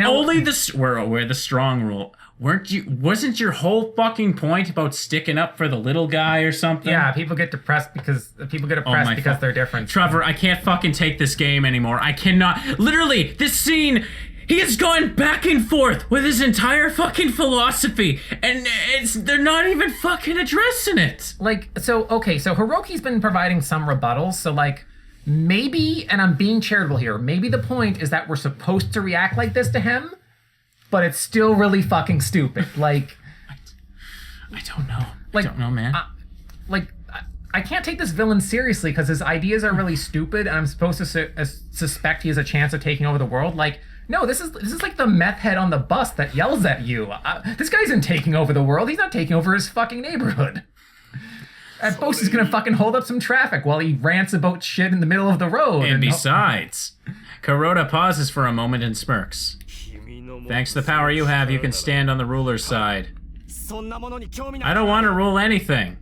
Only where the strong rule. Wasn't your whole fucking point about sticking up for the little guy or something? Yeah, people get depressed because they're different. Trevor, I can't fucking take this game anymore. I cannot. Literally, this scene. He has gone back and forth with his entire fucking philosophy, and they're not even fucking addressing it. So Hiroki's been providing some rebuttals, so maybe, and I'm being charitable here, maybe the point is that we're supposed to react like this to him, but it's still really fucking stupid. I don't know. I don't know, man. I can't take this villain seriously because his ideas are really stupid, and I'm supposed to suspect he has a chance of taking over the world. No, this is like the meth head on the bus that yells at you. This guy isn't taking over the world. He's not taking over his fucking neighborhood. At most, he's gonna fucking hold up some traffic while he rants about shit in the middle of the road. And besides, Kuroda pauses for a moment and smirks. Thanks to the power you have, you can stand on the ruler's side. I don't want to rule anything.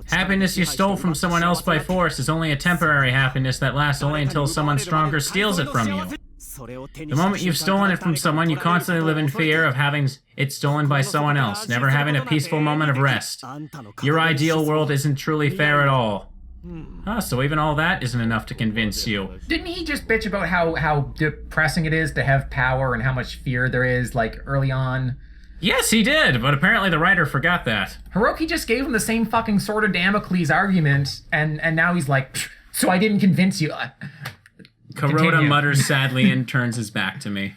Happiness you stole from someone else by force is only a temporary happiness that lasts only until someone stronger steals it from you. The moment you've stolen it from someone, you constantly live in fear of having it stolen by someone else, never having a peaceful moment of rest. Your ideal world isn't truly fair at all. So even all that isn't enough to convince you. Didn't he just bitch about how depressing it is to have power and how much fear there is, early on? Yes, he did, but apparently the writer forgot that. Hiroki just gave him the same fucking Sword of Damocles argument, and now he's like, so I didn't convince you. Kuroda mutters sadly and turns his back to me.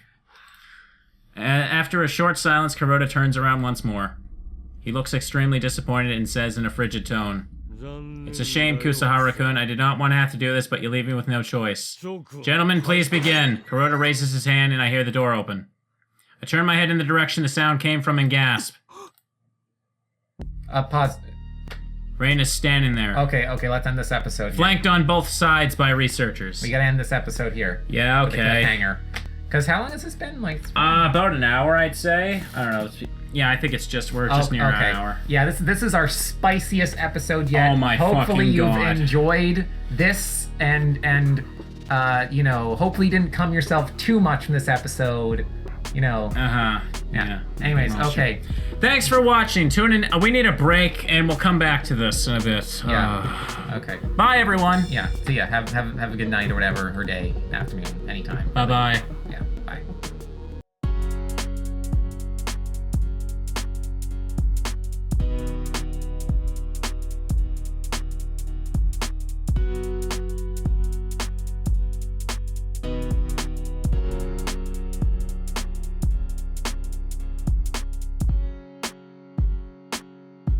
After a short silence, Kuroda turns around once more. He looks extremely disappointed and says in a frigid tone, "It's a shame, Kusahara-kun. I did not want to have to do this, but you leave me with no choice. Gentlemen, please begin." Kuroda raises his hand and I hear the door open. I turn my head in the direction the sound came from and gasp. Pause. Rain is standing there. Okay, let's end this episode. Flanked on both sides by researchers. We gotta end this episode here. Yeah, okay. Hanger. Because how long has this been? Like, about an hour, I'd say. I don't know. Yeah, I think we're just near an hour. Yeah, this is our spiciest episode yet. Oh my Hopefully fucking you've God. enjoyed this and you know, hopefully you didn't cum yourself too much from this episode. You know. Yeah. Anyways, okay. Thanks for watching. Tune in. We need a break, and we'll come back to this in a bit. Yeah. Okay. Bye, everyone. Yeah. See ya. Have a good night or whatever, or day, afternoon, anytime. Bye-bye.